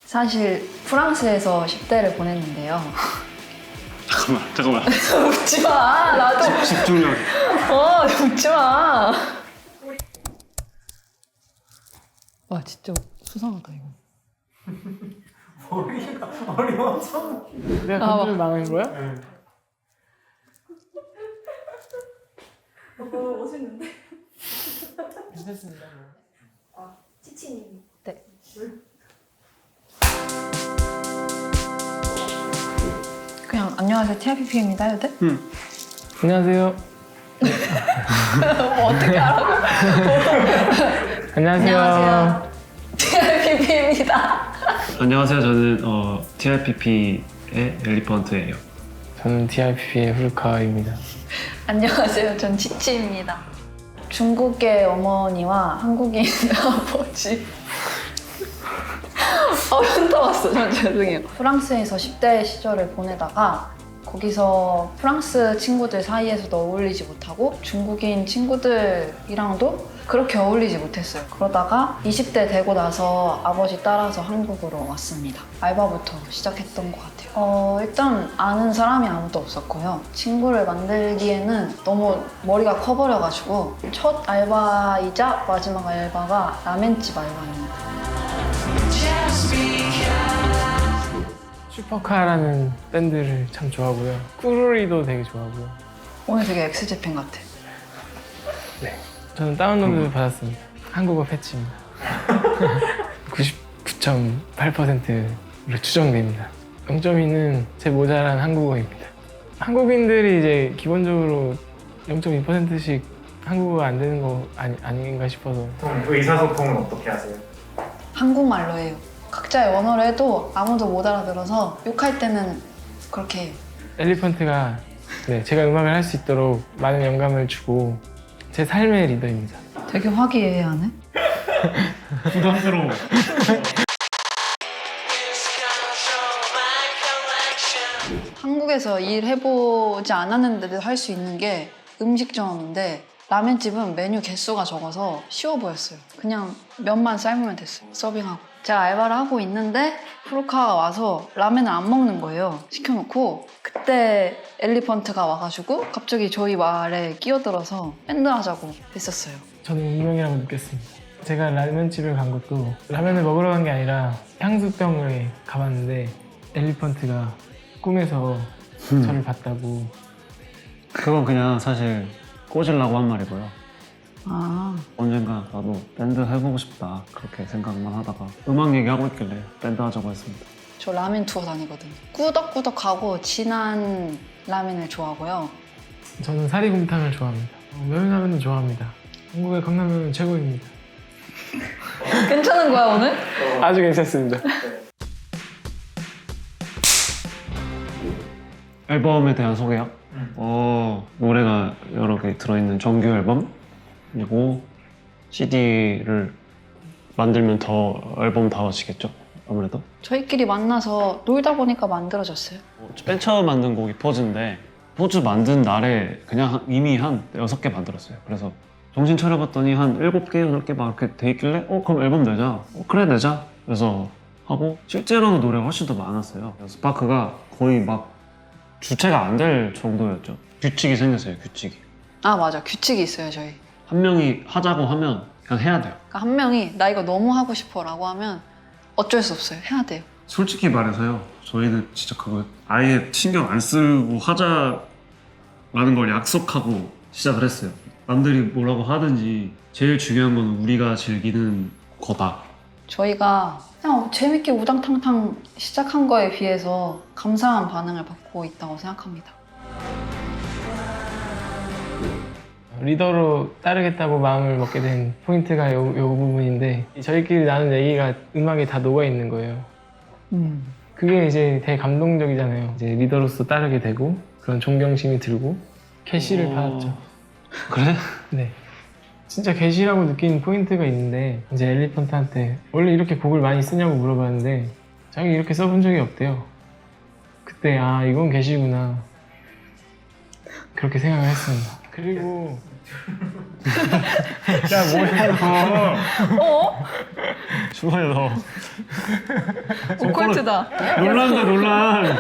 사실 프랑스에서 10대를 보냈는데요. 잠깐만. 웃지 마. 나도. 집중력. 웃지 마. 와 진짜 수상하다 이거. 머리 엄청. 내가 감정을 망한 거야? 네. 너무 멋있는데? 괜찮습니다. 치치님. 네. 그냥 안녕하세요 TRPP입니다 해도 돼? 안녕하세요. 뭐 어떻게 하라고? 안녕하세요. TRPP입니다. 안녕하세요. 저는 TRPP의 엘리펀트예요. 저는 TRPP의 후르카입니다. 안녕하세요 전 치치입니다. 중국의 어머니와 한국인 아버지. 현타 왔어. 전 죄송해요. 프랑스에서 10대 시절을 보내다가 거기서 프랑스 친구들 사이에서도 어울리지 못하고 중국인 친구들이랑도 그렇게 어울리지 못했어요. 그러다가 20대 되고 나서 아버지 따라서 한국으로 왔습니다. 알바부터 시작했던 것 같아요. 일단 아는 사람이 아무도 없었고요. 친구를 만들기에는 너무 머리가 커버려가지고 첫 알바이자 마지막 알바가 라멘집 알바입니다. 슈퍼카라는 밴드를 참 좋아하고요. 꾸루리도 되게 좋아하고요. 오늘 되게 엑스제팬 같아. 네. 저는 다운로드 받았습니다. 한국어 패치입니다. 99.8%로 추정됩니다. 0.2는 제 모자란 한국어입니다. 한국인들이 이제 기본적으로 0.2%씩 한국어가 안 되는 거 아닌가 싶어서. 그럼 의사소통은 어떻게 하세요? 한국말로 해요. 각자의 언어로 해도 아무도 못 알아들어서 욕할 때는 그렇게 해요. 엘리펀트가 제가 음악을 할 수 있도록 많은 영감을 주고 제 삶의 리더입니다. 되게 화기애애하네. 부담스러워. 한국에서 일해보지 않았는데도 할 수 있는 게 음식점인데 라멘집은 메뉴 개수가 적어서 쉬워 보였어요. 그냥 면만 삶으면 됐어요. 서빙하고. 제가 알바를 하고 있는데 후르카가 와서 라멘을 안 먹는 거예요. 시켜놓고 그때 엘리펀트가 와가지고 갑자기 저희 말에 끼어들어서 밴드 하자고 했었어요. 저는 운명이라고 느꼈습니다. 제가 라면집을 간 것도 라면을 먹으러 간 게 아니라 향수병을 가봤는데 엘리펀트가 꿈에서 저를 봤다고. 그건 그냥 사실 꽂으려고 한 말이고요. 아, 언젠가 나도 밴드 해보고 싶다 그렇게 생각만 하다가 음악 얘기하고 있길래 밴드 하자고 했습니다. 저 라멘 투어 다니거든요. 꾸덕꾸덕하고 진한 라멘을 좋아하고요. 저는 사리곰탕을 좋아합니다. 매운라면도 좋아합니다. 한국의 컵라면은 최고입니다. 괜찮은 거야 오늘? 아주 괜찮습니다. 앨범에 대한 소개요? 노래가 여러 개 들어있는 정규 앨범 그리고 CD를 만들면 더 앨범다워지겠죠? 아무래도 저희끼리 만나서 놀다 보니까 만들어졌어요. 맨 처음 만든 곡이 포즈인데 포즈 만든 날에 그냥 이미 한 6개 만들었어요. 그래서 정신 차려봤더니 한 7개, 8개 막 이렇게 돼 있길래 그럼 앨범 내자. 그래 내자. 그래서 하고 실제로는 노래가 훨씬 더 많았어요. 스파크가 거의 막 주체가 안 될 정도였죠. 규칙이 생겼어요. 규칙이. 아 맞아, 규칙이 있어요 저희. 한 명이 하자고 하면 그냥 해야 돼요. 그러니까 한 명이 나 이거 너무 하고 싶어 라고 하면 어쩔 수 없어요. 해야 돼요. 솔직히 말해서요. 저희는 진짜 그거 아예 신경 안 쓰고 하자라는 걸 약속하고 시작을 했어요. 남들이 뭐라고 하든지 제일 중요한 건 우리가 즐기는 거다. 저희가 그냥 재밌게 우당탕탕 시작한 거에 비해서 감사한 반응을 받고 있다고 생각합니다. 리더로 따르겠다고 마음을 먹게 된 포인트가 요 부분인데 저희끼리 나눈 얘기가 음악에 다 녹아있는 거예요. 그게 이제 되게 감동적이잖아요. 이제 리더로서 따르게 되고 그런 존경심이 들고 캐시를 받았죠. 그래? 네. 진짜 게시라고 느낀 포인트가 있는데 이제 엘리펀트한테 원래 이렇게 곡을 많이 쓰냐고 물어봤는데 자기 이렇게 써본 적이 없대요. 그때 아 이건 게시구나 그렇게 생각을 했습니다. 그리고 야 뭐야 이거 중간에 넣어. 오컬트다. 논란다 논란.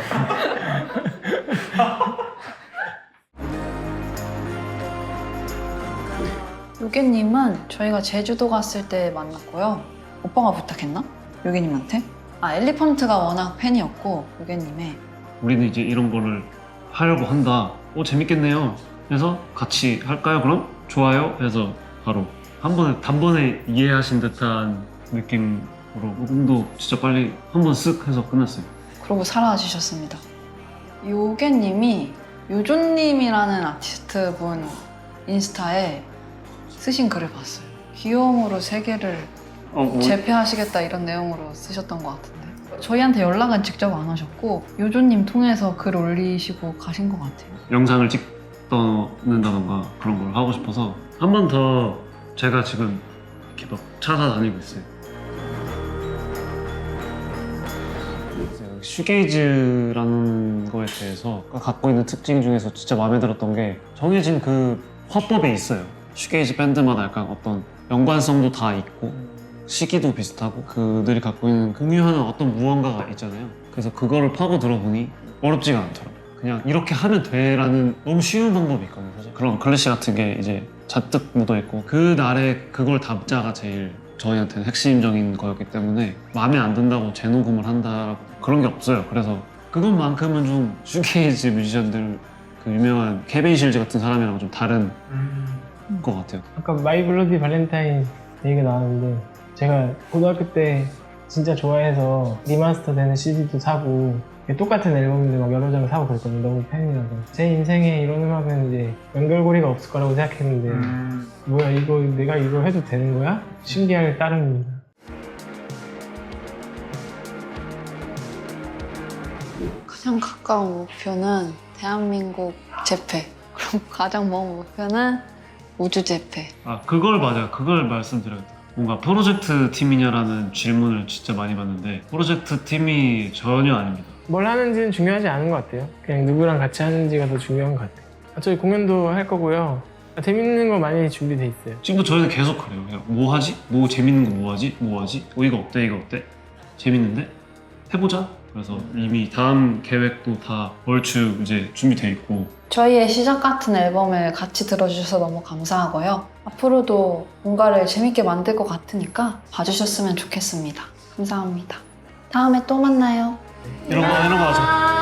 요괴님은 저희가 제주도 갔을 때 만났고요. 오빠가 부탁했나? 요괴님한테? 아, 엘리펀트가 워낙 팬이었고 요괴님의 우리는 이제 이런 거를 하려고 한다. 재밌겠네요. 그래서 같이 할까요? 그럼 좋아요. 해서 바로 한 번에 단번에 이해하신 듯한 느낌으로 녹음도 진짜 빨리 한 번 쓱 해서 끝났어요. 그러고 사라지셨습니다. 요괴님이 요조님이라는 아티스트 분 인스타에 쓰신 글을 봤어요. 귀여움으로 세계를 재패하시겠다 이런 내용으로 쓰셨던 것 같은데 저희한테 연락은 직접 안 하셨고 요조님 통해서 글 올리시고 가신 것 같아요. 영상을 찍는다던가 그런 걸 하고 싶어서 한 번 더 제가 지금 이렇게 막 찾아다니고 있어요. 슈게이즈라는 거에 대해서 갖고 있는 특징 중에서 진짜 마음에 들었던 게 정해진 그 화법에 있어요. 슈게이즈 밴드마다 약간 어떤 연관성도 다 있고 시기도 비슷하고 그들이 갖고 있는 공유하는 어떤 무언가가 있잖아요. 그래서 그거를 파고 들어보니 어렵지가 않더라고요. 그냥 이렇게 하면 돼라는 너무 쉬운 방법이 있거든요. 사실 그런 클래시 같은 게 이제 잔뜩 묻어있고 그날에 그걸 담자가 제일 저희한테는 핵심적인 거였기 때문에 마음에 안 든다고 재녹음을 한다 그런 게 없어요. 그래서 그것만큼은 좀 슈게이즈 뮤지션들 그 유명한 케빈 실즈 같은 사람이랑 좀 다른 것 같아요. 아까 마이 블러디 발렌타인 얘기가 나왔는데 제가 고등학교 때 진짜 좋아해서 리마스터 되는 CD도 사고 똑같은 앨범들 막 여러 장을 사고 그랬거든요. 너무 팬이라서. 제 인생에 이런 음악은 이제 연결고리가 없을 거라고 생각했는데 뭐야 이거 내가 이거 해도 되는 거야? 신기할 따름입니다. 가장 가까운 목표는 대한민국 재패. 그럼 가장 먼 목표는 우주 재패. 아 그걸 맞아요. 그걸 말씀드렸다. 뭔가 프로젝트 팀이냐라는 질문을 진짜 많이 받는데 프로젝트 팀이 전혀 아닙니다. 뭘 하는지는 중요하지 않은 것 같아요. 그냥 누구랑 같이 하는지가 더 중요한 것 같아요. 저희 공연도 할 거고요. 재밌는 거 많이 준비돼 있어요. 지금도 저희는 계속 그래요. 그냥 뭐 하지? 뭐 재밌는 거 뭐 하지? 뭐 하지? 이거 어때? 이거 어때? 재밌는데? 해보자. 그래서 이미 다음 계획도 다 얼추 이제 준비돼 있고 저희의 시작 같은 앨범을 같이 들어주셔서 너무 감사하고요. 앞으로도 뭔가를 재밌게 만들 것 같으니까 봐주셨으면 좋겠습니다. 감사합니다. 다음에 또 만나요. 이런 거 하자.